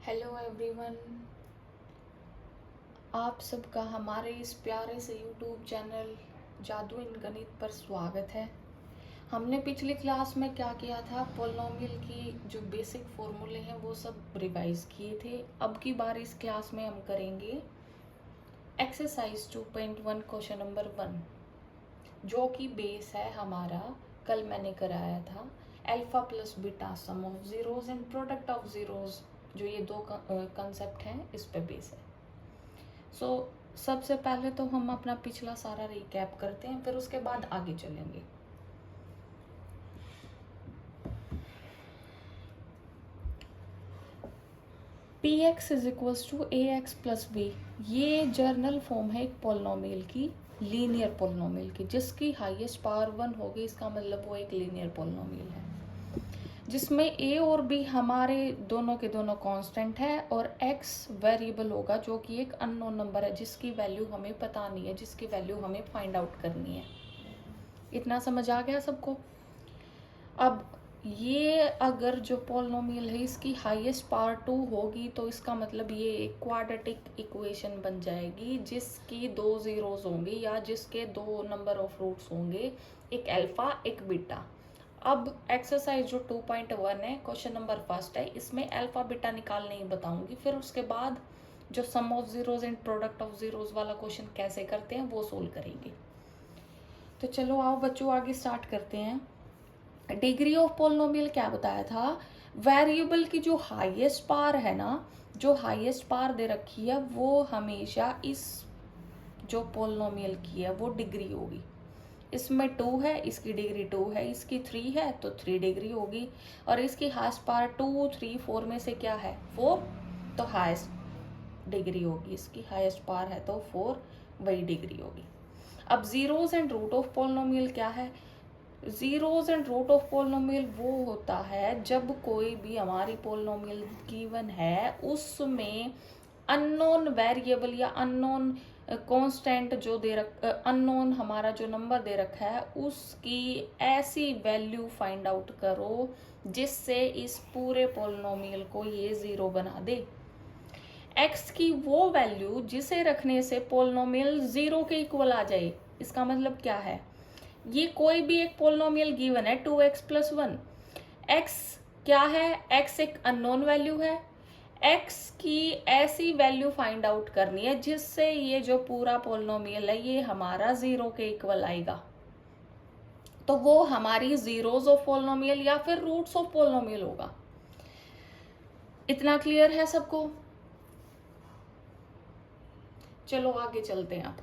Hello everyone, आप सबका हमारे इस प्यारे से यूट्यूब चैनल जादू इन गणित पर स्वागत है। हमने पिछली क्लास में क्या किया था, पोलिनोमियल की जो बेसिक फॉर्मूले हैं वो सब रिवाइज किए थे। अब की बार इस क्लास में हम करेंगे एक्सरसाइज 2.1 क्वेश्चन नंबर 1, जो कि बेस है हमारा, कल मैंने कराया था, alpha plus beta some of zeros and product of zeros. जो ये दो कंसेप्ट हैं इस पे बेस है। सबसे पहले तो हम अपना पिछला सारा रिकैप करते हैं, फिर उसके बाद आगे चलेंगे। P X is equals to A X plus B, ये जर्नल फॉर्म है एक पोलिनोमियल की, लीनियर पोलिनोमियल की, जिसकी हाईएस्ट पावर 1 होगी। इसका मतलब वो एक लीनियर पोलिनोमियल है जिसमें ए और बी हमारे दोनों के दोनों कांस्टेंट है और एक्स वेरिएबल होगा, जो कि एक अननोन नंबर है जिसकी वैल्यू हमें पता नहीं है, जिसकी वैल्यू हमें फाइंड आउट करनी है। इतना समझ आ गया सबको? अब ये अगर जो पोलिनोमियल है इसकी हाईएस्ट पावर 2 होगी तो इसका मतलब ये एक क्वाड्रेटिक इक्वेशन बन जाएगी जिसकी दो जीरोस होंगे या जिसके दो नंबर ऑफ रूट्स होंगे, एक अल्फा एक बीटा। अब एक्सरसाइज जो 2.1 है, क्वेश्चन नंबर फर्स्ट है, इसमें अल्फा बीटा निकालने ही बताऊंगी। फिर उसके बाद जो sum of zeros and product of zeros वाला क्वेश्चन कैसे करते हैं वो सोल्व करेंगे। तो चलो आओ बच्चों आगे स्टार्ट करते हैं। डिग्री ऑफ पोलिनोमियल क्या बताया था? वेरिएबल की जो हाईएस्ट पावर है ना, जो हाईएस्ट पावर दे रखी है वो हमेशा इस जो पोलिनोमियल की है वो डिग्री होगी। इसमें 2 है, इसकी डिग्री 2 है, इसकी 3 है तो 3 डिग्री होगी, और इसकी हाईएस्ट पावर 2, 3, 4 में से क्या है? 4, तो हाईएस्ट डिग्री होगी। इसकी हाईएस्ट पावर है तो 4, वही डिग्री होगी। अब zeros and root of polynomial क्या है? Zeros and root of polynomial वो होता है जब कोई भी हमारी पोलिनोमियल गिवन है उसमें अननोन वेरिएबल या अननोन कांस्टेंट जो दे अननोन हमारा जो नंबर दे रखा है उसकी ऐसी वैल्यू फाइंड आउट करो जिससे इस पूरे पोलिनोमियल को ये जीरो बना दे। एक्स की वो वैल्यू जिसे रखने से पोलिनोमियल जीरो के इक्वल आ जाए। इसका मतलब क्या है? ये कोई भी एक पोलिनोमियल गिवन है 2x प्लस 1। एक्स क्या है? एक्स एक अननोन वैल्यू है। एक्स की ऐसी वैल्यू फाइंड आउट करनी है जिससे ये जो पूरा पोलिनोमियल है ये हमारा जीरो के इक्वल आएगा। तो वो हमारी जीरोज ऑफ पोलिनोमियल या फिर रूट्स ऑफ पोलिनोमियल होगा। इतना क्लियर है सबको? चलो आगे चलते हैं।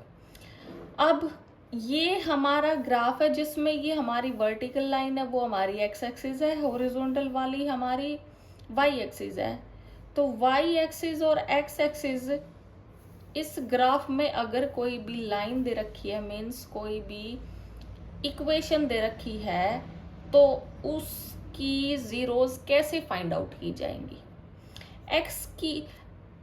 अब ये हमारा ग्राफ है जिसमें ये हमारी वर्टिकल लाइन है वो हमारी एक्स एक्सिस है, हॉरिजॉन्टल वाली हमारी वाई एक्सिस है। तो वाई एक्सिस और एक्स एक्सिस इस ग्राफ में अगर कोई भी लाइन दे रखी है, मीन्स कोई भी इक्वेशन दे रखी है, तो उसकी जीरोस कैसे फाइंड आउट की जाएंगी? एक्स की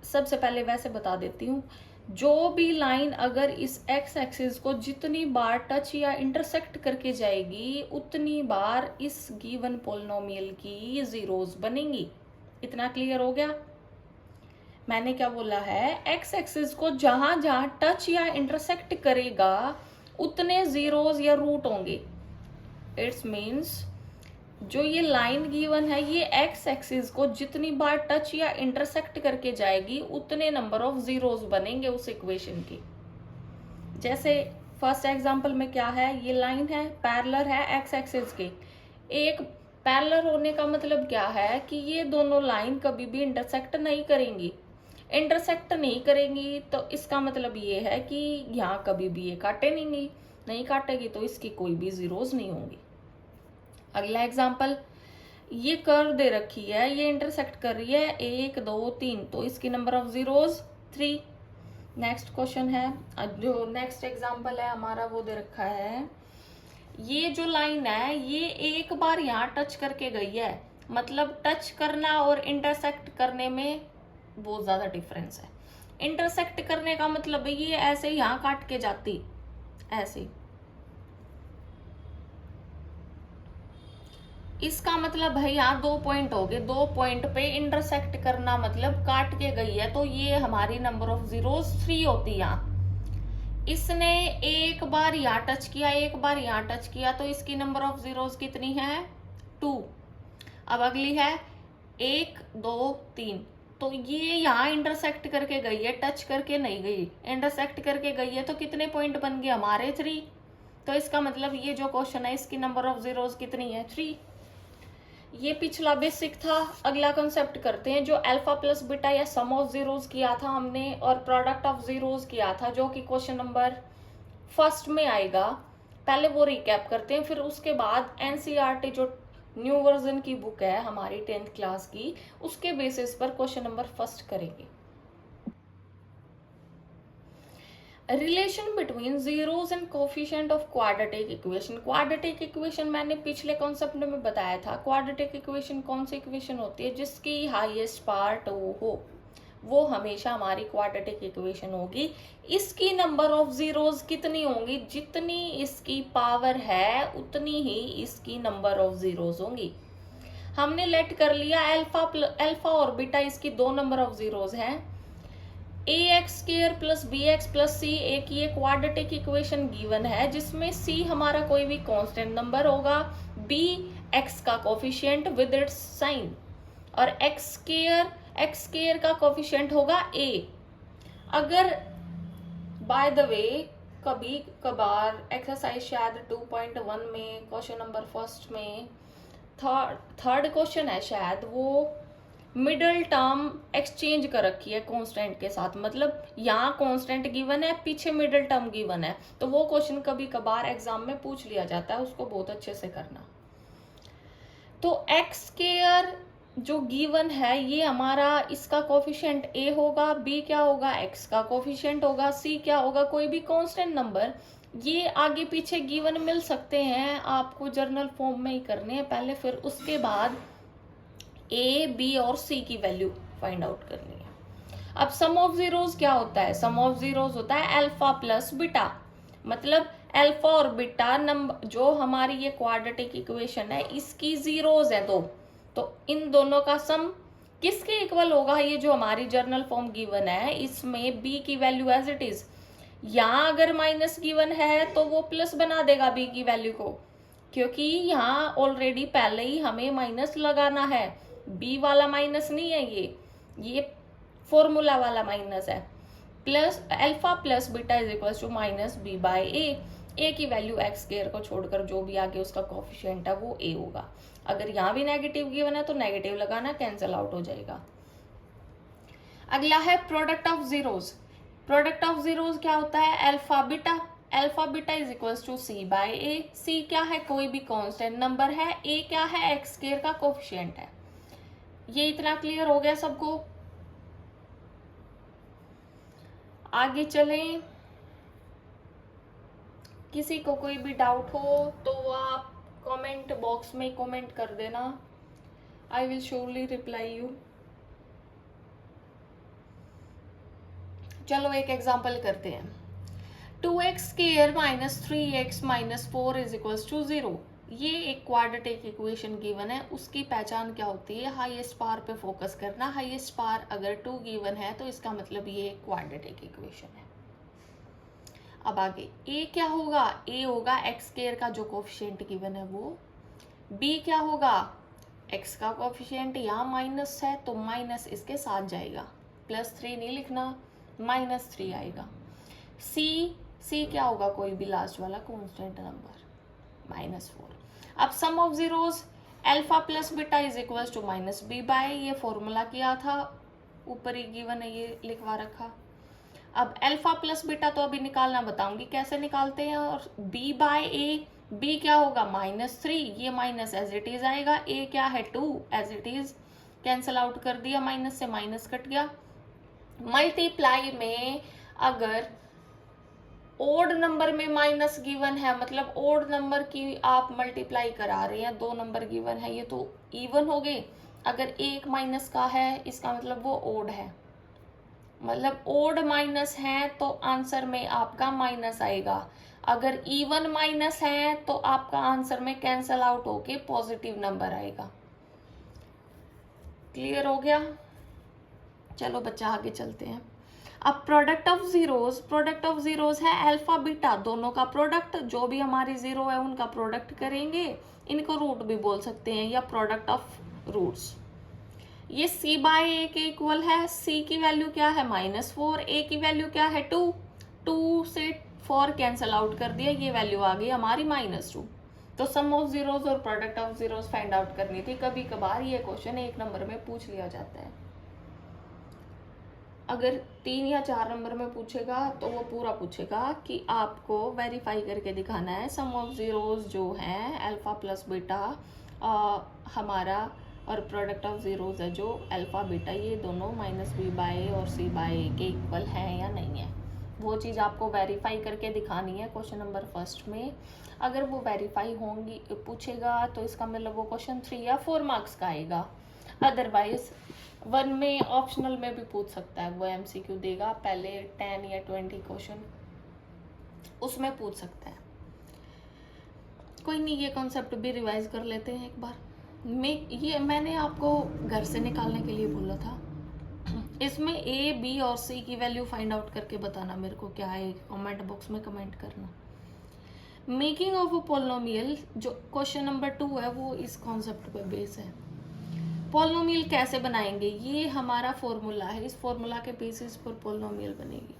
सबसे पहले वैसे बता देती हूँ, जो भी लाइन अगर इस एक्स एक्सिस को जितनी बार टच या इंटरसेक्ट करके जाएगी उतनी बार इस गिवन पोलिनोमियल की जीरोस बनेंगी। इतना क्लियर हो गया? मैंने क्या बोला है? एक्स एक्सिस को जहां जहां टच या इंटरसेक्ट करेगा उतने जीरोस या रूट होंगे। इट्स मीन्स जो ये लाइन गिवन है ये एक्स एक्सिस को जितनी बार टच या इंटरसेक्ट करके जाएगी उतने नंबर ऑफ जीरोस बनेंगे उस इक्वेशन की। जैसे फर्स्ट एग्जांपल में क्या है, ये लाइन है, पैरेलल है एक्स एक्सिस के। एक पैरेलल होने का मतलब क्या है कि ये दोनों लाइन कभी भी इंटरसेक्ट नहीं करेंगी। इंटरसेक्ट नहीं करेंगी तो इसका मतलब ये है कि यहाँ कभी भी ये काटेंगी, नहीं काटेगी तो इसकी कोई भी जीरोस नहीं होंगी। अगला एग्जाम्पल, ये कर्व दे रखी है, ये इंटरसेक्ट कर रही है 1, 2, 3, तो इसकी number of zeros 3। Next question है, जो नेक्स्ट एग्जाम्पल है हमारा वो दे रखा है, ये जो लाइन है ये एक बार यहाँ टच करके गई है, मतलब टच करना और इंटरसेक्ट करने में बहुत ज्यादा डिफरेंस है। इंटरसेक्ट करने का मतलब ये ऐसे यहाँ काट के जाती, ऐसे। इसका मतलब भाई यहाँ 2 पॉइंट हो गए, 2 पॉइंट पे इंटरसेक्ट करना मतलब काट के गई है, तो ये हमारी नंबर ऑफ जीरोस 3 होती है यहाँ। इसने एक बार यहाँ टच किया, एक बार यहाँ टच किया, तो इसकी नंबर ऑफ जीरोस कितनी है? 2। अब अगली है 1 2 3, तो ये यहाँ इंटरसेक्ट करके गई है, टच करके नहीं गई, इंटरसेक्ट करके गई है, तो कितने पॉइंट बन गए हमारे? 3। तो इसका मतलब ये जो क्वेश्चन है इसकी नंबर ऑफ जीरोस कितनी है? 3। ये पिछला बेसिक था। अगला कंसेप्ट करते हैं, जो अल्फा प्लस बीटा या सम ऑफ जीरोस किया था हमने और प्रोडक्ट ऑफ जीरोस किया था, जो कि क्वेश्चन नंबर फर्स्ट में आएगा। पहले वो रिकैप करते हैं, फिर उसके बाद एनसीईआरटी जो न्यू वर्जन की बुक है हमारी 10th क्लास की, उसके बेसिस पर क्वेश्चन नंबर फर्स्ट करेंगे। Relation between zeros and coefficient of quadratic equation. Quadratic equation मैंने पिछले कॉन्सेप्ट में बताया था। क्वाड्रेटिक इक्वेशन कौन सी इक्वेशन होती है? जिसकी हाईएस्ट पार्ट वो हमेशा हमारी क्वाड्रेटिक इक्वेशन होगी। इसकी नंबर ऑफ जीरोस कितनी होंगी? जितनी इसकी पावर है उतनी ही इसकी नंबर ऑफ जीरोस होंगी। हमने लेट कर लिया अल्फा और बीटा, इसकी 2 नंबर ऑफ जीरोस हैं। ax² plus bx plus c एक ये क्वाड्रेटिक इक्वेशन गिवन है, जिसमें c हमारा कोई भी कांस्टेंट नंबर होगा, b x का कोफिशिएंट विद इट्स साइन, और x² का कोफिशिएंट होगा a। अगर बाय द वे कभी कभार एक्सरसाइज शायद 2.1 में क्वेश्चन नंबर फर्स्ट में थर्ड क्वेश्चन है शायद, वो मिडल टर्म एक्सचेंज कर रखी है कांस्टेंट के साथ, मतलब यहाँ कांस्टेंट गिवन है, पीछे मिडल टर्म गिवन है, तो वो क्वेश्चन कभी कभार एग्जाम में पूछ लिया जाता है, उसको बहुत अच्छे से करना। तो x² जो गिवन है ये हमारा, इसका कोफिशिएंट a होगा, b क्या होगा? x का कोफिशिएंट होगा, c क्या होगा? कोई भी कांस्टेंट नंबर। ये आगे पीछे गिवन मिल सकते हैं, आपको जर्नल फॉर्म में ही करने हैं पहले, फिर उसके बाद ए बी और सी की वैल्यू फाइंड आउट करनी है। अब सम ऑफ जीरोस क्या होता है? सम ऑफ जीरोस होता है अल्फा प्लस बीटा, मतलब अल्फा और बीटा नंबर जो हमारी ये क्वाड्रेटिक इक्वेशन है इसकी जीरोस है 2, तो इन दोनों का सम किसके इक्वल होगा? ये जो हमारी जर्नल फॉर्म गिवन है इसमें बी की वैल्यू एज इट इज, यहाँ अगर माइनस गिवन है तो वो प्लस बना देगा बी की वैल्यू को, क्योंकि यहाँ ऑलरेडी पहले ही हमें माइनस लगाना है। बी वाला माइनस नहीं है, ये फॉर्मूला वाला माइनस है। Plus alpha plus beta is equal to minus B by A की वैल्यू x² को छोड़कर जो भी आगे उसका कोफिशिएंट है वो a होगा। अगर यहाँ भी नेगेटिव गिवन है तो नेगेटिव लगाना, कैंसिल आउट हो जाएगा। अगला है product of zeros. Product of zeros क्या होता है? Alpha beta is equal to C by A. C क्या है? कोई भी कांस्टेंट नंबर है, a क्या है? x² का कोफिशिएंट है। ये इतना क्लियर हो गया सबको? आगे चलें। किसी को कोई भी डाउट हो तो आप कमेंट बॉक्स में कमेंट कर देना, I will surely reply you. चलो एक एग्जांपल करते हैं। 2x² minus 3x minus 4 is equal to 0। ये एक क्वाड्रेटिक इक्वेशन गिवन है, उसकी पहचान क्या होती है? हाईएस्ट पावर पे फोकस करना। हाईएस्ट पावर अगर 2 गिवन है तो इसका मतलब ये एक क्वाड्रेटिक इक्वेशन है। अब आगे a क्या होगा? a होगा x² का जो कोफिशिएंट गिवन है वो। b क्या होगा? x का कोफिशिएंट, यहाँ माइनस है तो माइनस इसके साथ जाएगा, +3 नहीं लिखना, -3 आएगा। c क्या होगा? कोई भी लास्ट वाला कांस्टेंट नंबर, -4। अब sum of zeros alpha plus beta is equal to minus B by, ये फॉर्मूला किया था, ऊपर ही गिवन है, ये लिखवा रखा। अब अल्फा प्लस बीटा तो अभी निकालना बताऊंगी कैसे निकालते हैं। और b बाय ए, b क्या होगा? -3, ये माइनस एज इट इज आएगा, a क्या है? 2 as it is, cancel out कर दिया, माइनस से माइनस कट गया। मल्टीप्लाई में अगर ओड नंबर में माइनस गिवन है, मतलब ओड नंबर की आप मल्टीप्लाई करा रहे हैं, 2 नंबर गिवन है, ये तो इवन हो गए। अगर एक माइनस का है इसका मतलब वो ओड है, मतलब ओड माइनस है तो आंसर में आपका माइनस आएगा। अगर इवन माइनस है तो आपका आंसर में कैंसल आउट होके पॉजिटिव नंबर आएगा। क्लियर हो गया? चलो बच्चा आगे चलते हैं। अब प्रोडक्ट ऑफ जीरोज है अल्फा बीटा, दोनों का प्रोडक्ट, जो भी हमारी जीरो है उनका प्रोडक्ट करेंगे। इनको रूट भी बोल सकते हैं या प्रोडक्ट ऑफ रूट्स। ये c बाय ए के इक्वल है। c की वैल्यू क्या है -4, a की वैल्यू क्या है 2, 2 से 4 कैंसल आउट कर दिया, ये वैल्यू आ गई हमारी -2। तो सम ऑफ जीरोज और product of zeros find out करनी थी। कभी कभार ये क्वेश्चन 1 नंबर में पूछ लिया जाता है। अगर 3 या 4 नंबर में पूछेगा तो वो पूरा पूछेगा कि आपको वेरीफाई करके दिखाना है सम ऑफ जीरोज जो है अल्फा प्लस बीटा हमारा, और प्रोडक्ट ऑफ जीरोज है जो अल्फा बीटा, ये दोनों -b बाय ए और c बाय ए के इक्वल है या नहीं है। वो चीज़ आपको वेरीफाई करके दिखानी है क्वेश्चन नंबर फर्स्ट में। अगर वो वेरीफाई होंगी पूछेगा तो इसका मतलब वो क्वेश्चन 3 या 4 मार्क्स का आएगा। अदरवाइज 1 में ऑप्शनल में भी पूछ सकता है, वो MCQ देगा पहले 10 या 20 क्वेश्चन, उसमें पूछ सकता है। कोई नहीं, ये कॉन्सेप्ट भी रिवाइज कर लेते हैं एक बार। ये मैंने आपको घर से निकालने के लिए बोला था। इसमें A, B और C की वैल्यू फाइंड आउट करके बताना मेरे को क्या है, कमेंट बॉक्स में कमेंट करना। मेकिंग ऑफ अ पोलिनोमियल जो क्वेश्चन नंबर 2 है वो इस कॉन्सेप्ट पे बेस है। पोलिनोमियल कैसे बनाएंगे, ये हमारा फॉर्मूला है, इस फॉर्मूला के बेसिस पर पोलिनोमियल बनेगी।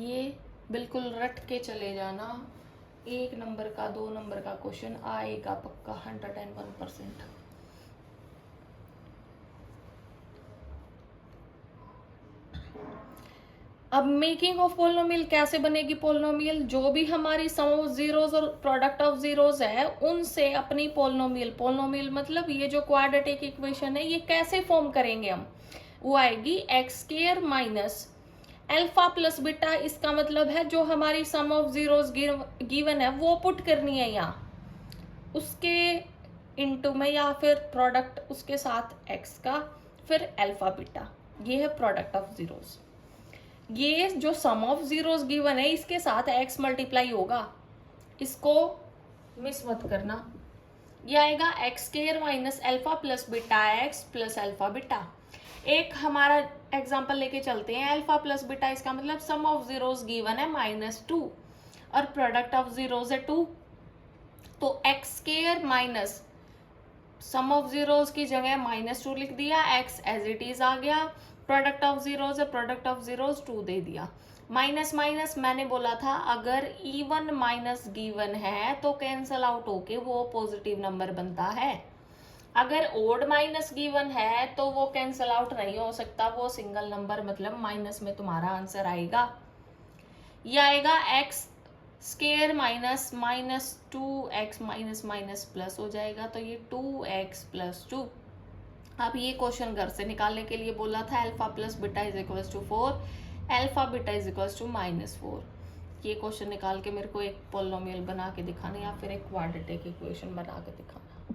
ये बिल्कुल रट के चले जाना, 1 नंबर का 2 नंबर का क्वेश्चन आएगा पक्का 101%। अब मेकिंग ऑफ पोलिनोमियल कैसे बनेगी पोलिनोमियल, जो भी हमारी सम ऑफ जीरोज और प्रोडक्ट ऑफ जीरोज है उनसे अपनी पोलिनोमियल मतलब ये जो क्वाड्रेटिक इक्वेशन है ये कैसे फॉर्म करेंगे हम, वो आएगी x square minus alpha plus beta. इसका मतलब है जो हमारी सम ऑफ जीरोज गिवन है वो पुट करनी है यहाँ उसके इनटू में, या फिर प्रोडक्ट उसके साथ एक्स का, फिर अल्फा बीटा, ये है प्रोडक्ट ऑफ जीरोज। ये जो सम ऑफ जीरोज गिवन है इसके साथ x मल्टीप्लाई होगा, इसको मिस मत करना। ये आएगा x square minus alpha plus beta x plus alpha beta. एक हमारा एग्जांपल लेके चलते हैं, अल्फा प्लस बीटा, इसका मतलब सम ऑफ जीरोज गिवन है -2 और प्रोडक्ट ऑफ जीरोज है 2, तो x square minus sum of zeros की जगह -2 लिख दिया, x एज इट इज आ गया, प्रोडक्ट ऑफ जीरोज है, प्रोडक्ट ऑफ जीरोज 2 दे दिया। माइनस माइनस मैंने बोला था अगर इवन माइनस गिवन है तो कैंसल आउट होके वो पॉजिटिव नंबर बनता है। अगर ओड माइनस गिवन है तो वो कैंसल आउट नहीं हो सकता, वो सिंगल नंबर मतलब माइनस में तुम्हारा आंसर आएगा। ये आएगा x square minus -2x minus minus plus हो जाएगा, तो ये 2x प्लस 2। अब ये क्वेश्चन घर से निकालने के लिए बोला था alpha plus beta is equals to 4, alpha beta is equals to -4। ये क्वेश्चन निकाल के मेरे को एक पोलिनोमियल बना के दिखाना या फिर एक क्वाड्रेटिक इक्वेशन बना के दिखाना।